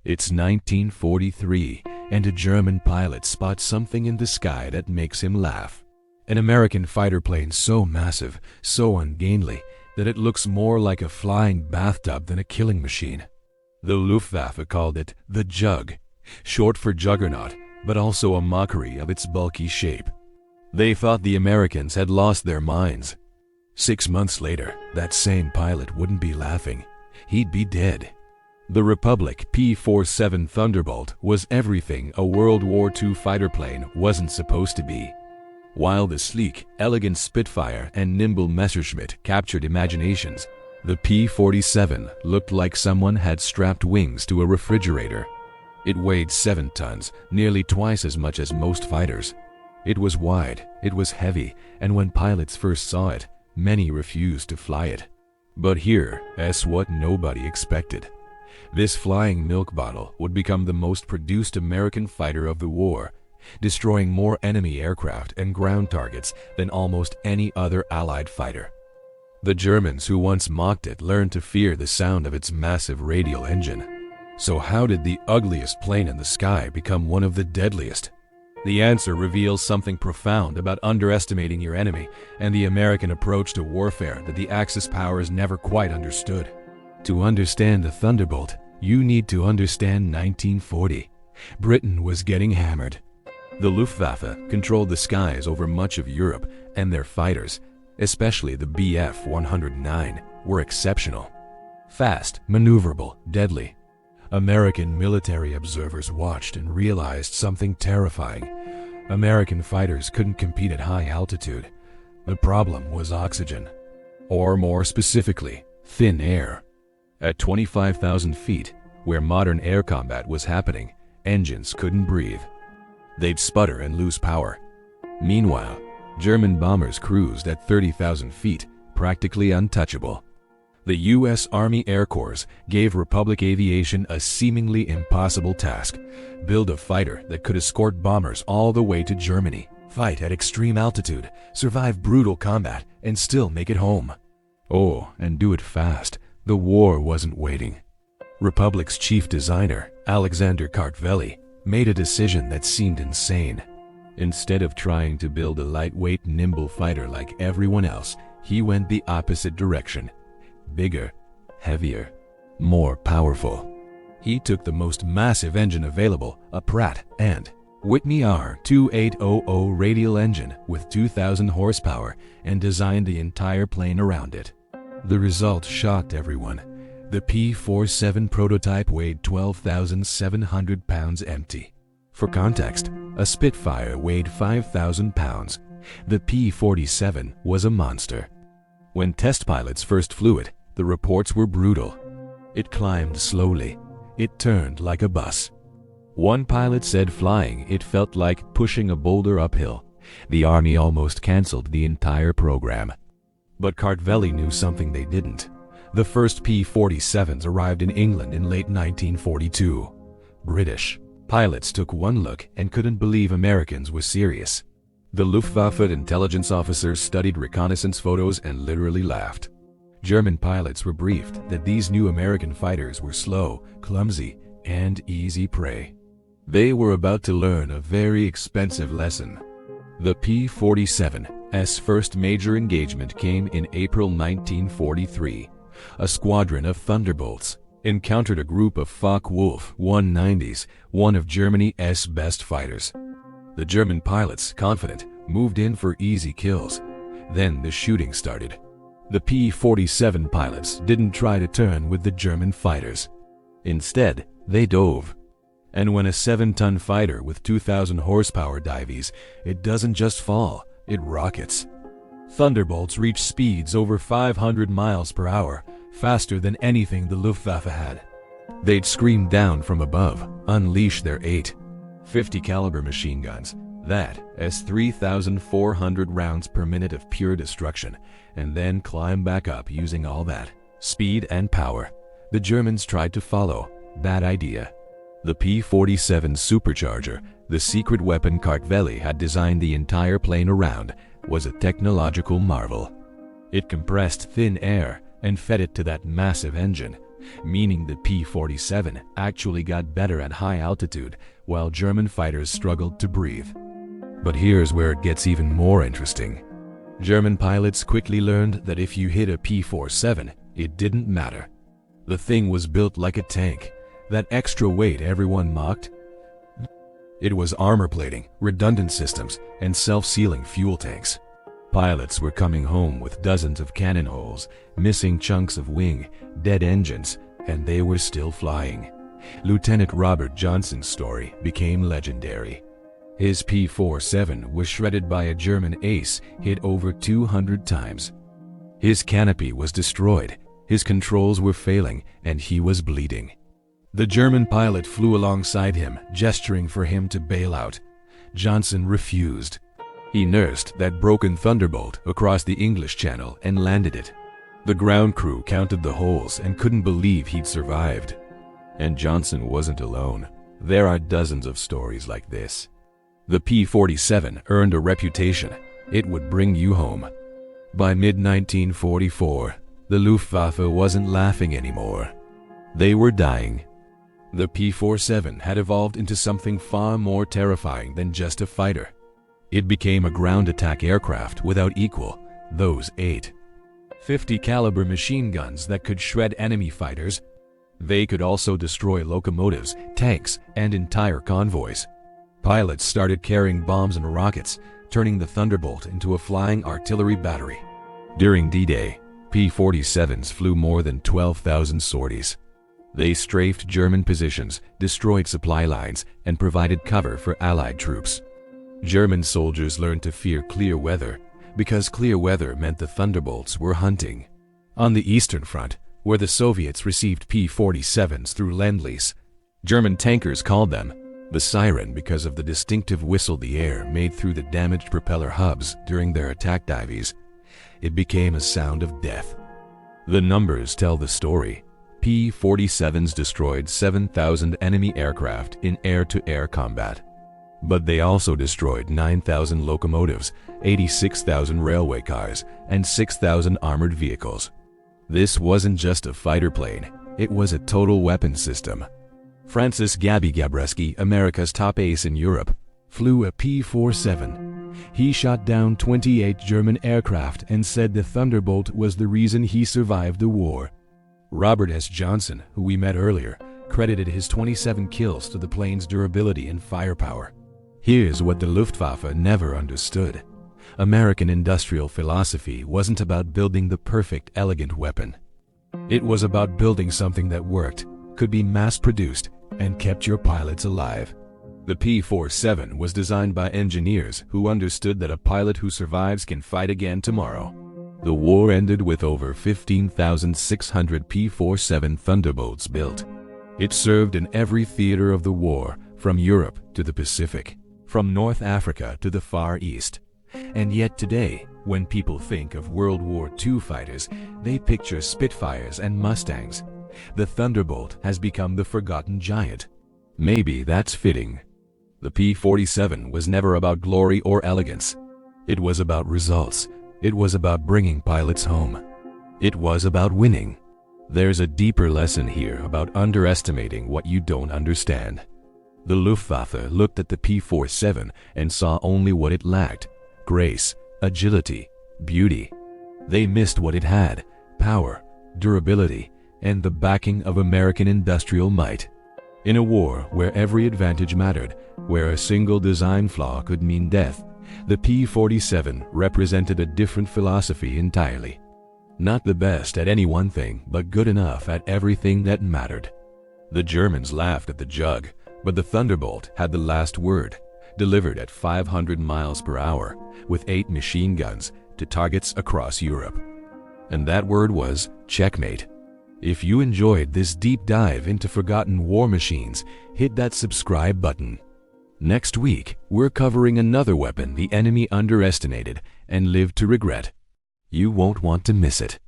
It's 1943, and a German pilot spots something in the sky that makes him laugh. An American fighter plane so massive, so ungainly, that it looks more like a flying bathtub than a killing machine. The Luftwaffe called it the Jug, short for juggernaut, but also a mockery of its bulky shape. They thought the Americans had lost their minds. 6 months later, that same pilot wouldn't be laughing. He'd be dead. The Republic P-47 Thunderbolt was everything a World War II fighter plane wasn't supposed to be. While the sleek, elegant Spitfire and nimble Messerschmitt captured imaginations, the P-47 looked like someone had strapped wings to a refrigerator. It weighed 7 tons, nearly twice as much as most fighters. It was wide, it was heavy, and when pilots first saw it, many refused to fly it. But here's what nobody expected. This flying milk bottle would become the most produced American fighter of the war, destroying more enemy aircraft and ground targets than almost any other Allied fighter. The Germans who once mocked it learned to fear the sound of its massive radial engine. So how did the ugliest plane in the sky become one of the deadliest? The answer reveals something profound about underestimating your enemy and the American approach to warfare that the Axis powers never quite understood. To understand the Thunderbolt, you need to understand 1940. Britain was getting hammered. The Luftwaffe controlled the skies over much of Europe, and their fighters, especially the Bf-109, were exceptional. Fast, maneuverable, deadly. American military observers watched and realized something terrifying. American fighters couldn't compete at high altitude. The problem was oxygen. Or more specifically, thin air. At 25,000 feet, where modern air combat was happening, engines couldn't breathe. They'd sputter and lose power. Meanwhile, German bombers cruised at 30,000 feet, practically untouchable. The U.S. Army Air Corps gave Republic Aviation a seemingly impossible task: build a fighter that could escort bombers all the way to Germany, fight at extreme altitude, survive brutal combat, and still make it home. Oh, and do it fast. The war wasn't waiting. Republic's chief designer, Alexander Kartveli, made a decision that seemed insane. Instead of trying to build a lightweight, nimble fighter like everyone else, he went the opposite direction. Bigger, heavier, more powerful. He took the most massive engine available, a Pratt & Whitney R2800 radial engine with 2,000 horsepower, and designed the entire plane around it. The result shocked everyone. The P-47 prototype weighed 12,700 pounds empty. For context, a Spitfire weighed 5,000 pounds. The P-47 was a monster. When test pilots first flew it, the reports were brutal. It climbed slowly. It turned like a bus. One pilot said flying it felt like pushing a boulder uphill. The Army almost canceled the entire program. But Kartveli knew something they didn't. The first P-47s arrived in England in late 1942. British pilots took one look and couldn't believe Americans were serious. The Luftwaffe intelligence officers studied reconnaissance photos and literally laughed. German pilots were briefed that these new American fighters were slow, clumsy, and easy prey. They were about to learn a very expensive lesson. The P-47's first major engagement came in April 1943. A squadron of Thunderbolts encountered a group of Focke-Wulf 190s, one of Germany's best fighters. The German pilots, confident, moved in for easy kills. Then the shooting started. The P-47 pilots didn't try to turn with the German fighters. Instead, they dove. And when a 7-ton fighter with 2,000 horsepower dives, it doesn't just fall, it rockets. Thunderbolts reach speeds over 500 miles per hour, faster than anything the Luftwaffe had. They'd scream down from above, unleash their 8.50 caliber machine guns, that as 3,400 rounds per minute of pure destruction, and then climb back up using all that speed and power. The Germans tried to follow. Bad idea. The P-47 supercharger, the secret weapon Kartveli had designed the entire plane around, was a technological marvel. It compressed thin air and fed it to that massive engine, meaning the P-47 actually got better at high altitude while German fighters struggled to breathe. But here's where it gets even more interesting. German pilots quickly learned that if you hit a P-47, it didn't matter. The thing was built like a tank. That extra weight everyone mocked? It was armor plating, redundant systems, and self-sealing fuel tanks. Pilots were coming home with dozens of cannon holes, missing chunks of wing, dead engines, and they were still flying. Lieutenant Robert Johnson's story became legendary. His P-47 was shredded by a German ace hit over 200 times. His canopy was destroyed, his controls were failing, and he was bleeding. The German pilot flew alongside him, gesturing for him to bail out. Johnson refused. He nursed that broken Thunderbolt across the English Channel and landed it. The ground crew counted the holes and couldn't believe he'd survived. And Johnson wasn't alone. There are dozens of stories like this. The P-47 earned a reputation. It would bring you home. By mid-1944, the Luftwaffe wasn't laughing anymore. They were dying. The P-47 had evolved into something far more terrifying than just a fighter. It became a ground attack aircraft without equal, those 8 .50 caliber machine guns that could shred enemy fighters. They could also destroy locomotives, tanks, and entire convoys. Pilots started carrying bombs and rockets, turning the Thunderbolt into a flying artillery battery. During D-Day, P-47s flew more than 12,000 sorties. They strafed German positions, destroyed supply lines, and provided cover for Allied troops. German soldiers learned to fear clear weather, because clear weather meant the Thunderbolts were hunting. On the Eastern Front, where the Soviets received P-47s through Lend-Lease, German tankers called them the siren because of the distinctive whistle the air made through the damaged propeller hubs during their attack dives. It became a sound of death. The numbers tell the story. P-47s destroyed 7,000 enemy aircraft in air-to-air combat. But they also destroyed 9,000 locomotives, 86,000 railway cars, and 6,000 armored vehicles. This wasn't just a fighter plane, it was a total weapons system. Francis Gabby Gabreski, America's top ace in Europe, flew a P-47. He shot down 28 German aircraft and said the Thunderbolt was the reason he survived the war. Robert S. Johnson, who we met earlier, credited his 27 kills to the plane's durability and firepower. Here's what the Luftwaffe never understood. American industrial philosophy wasn't about building the perfect, elegant weapon. It was about building something that worked, could be mass-produced, and kept your pilots alive. The P-47 was designed by engineers who understood that a pilot who survives can fight again tomorrow. The war ended with over 15,600 P-47 Thunderbolts built. It served in every theater of the war, from Europe to the Pacific, from North Africa to the Far East. And yet today, when people think of World War II fighters, they picture Spitfires and Mustangs. The Thunderbolt has become the forgotten giant. Maybe that's fitting. The P-47 was never about glory or elegance. It was about results. It was about bringing pilots home. It was about winning. There's a deeper lesson here about underestimating what you don't understand. The Luftwaffe looked at the P-47 and saw only what it lacked: grace, agility, beauty. They missed what it had: power, durability, and the backing of American industrial might. In a war where every advantage mattered, where a single design flaw could mean death, the P-47 represented a different philosophy entirely. Not the best at any one thing, but good enough at everything that mattered. The Germans laughed at the jug, but the Thunderbolt had the last word, delivered at 500 miles per hour, with 8 machine guns to targets across Europe. And that word was checkmate. If you enjoyed this deep dive into forgotten war machines, hit that subscribe button. Next week, we're covering another weapon the enemy underestimated and lived to regret. You won't want to miss it.